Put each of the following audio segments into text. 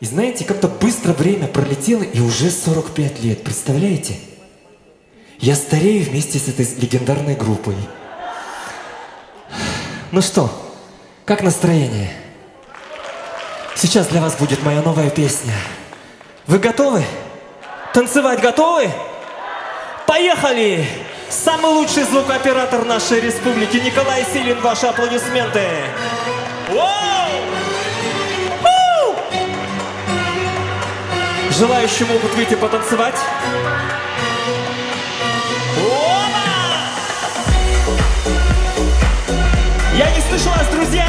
И знаете, как-то быстро время пролетело, и уже 45 лет, представляете? Я старею вместе с этой легендарной группой. Ну что, как настроение? Сейчас для вас будет моя новая песня. Вы готовы? Танцевать готовы? Поехали! Самый лучший звукооператор нашей республики Николай Силин, ваши аплодисменты! Желающие могут выйти потанцевать. Я не слышу вас, друзья!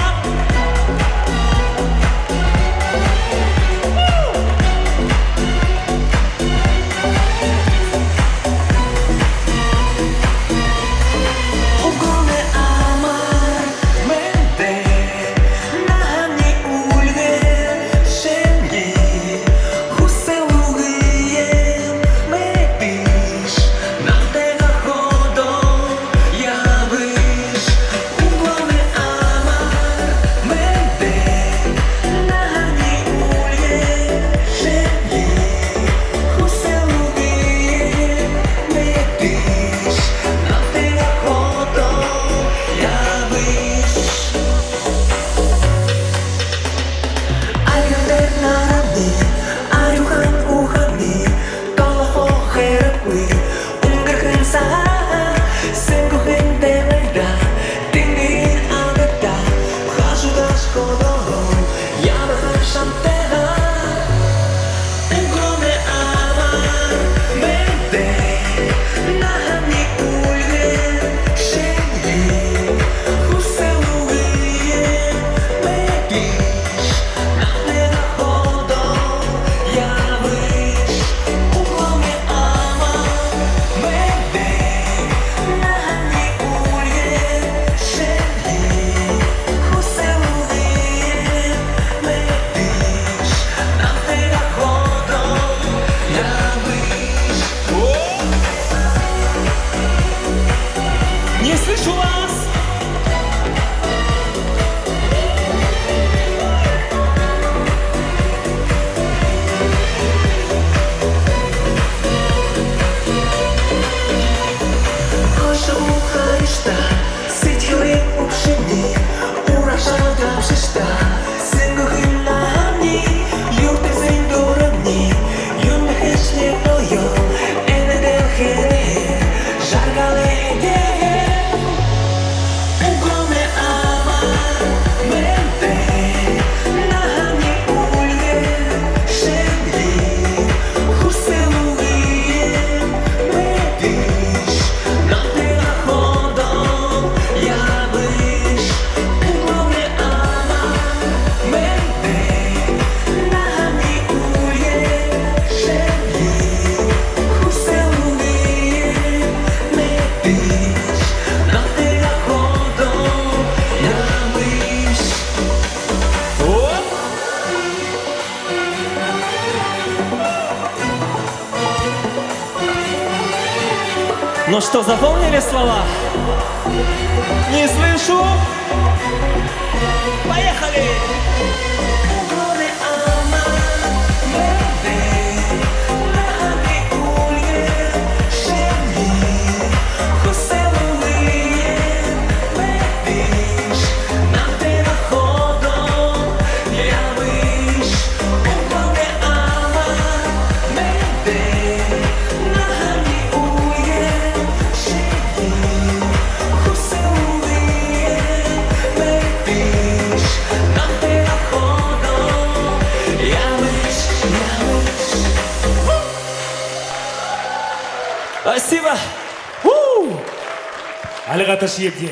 Не слышу вас! Ну что, запомнили слова? Не слышу. Поехали! Спасибо! Алигаторши ебде.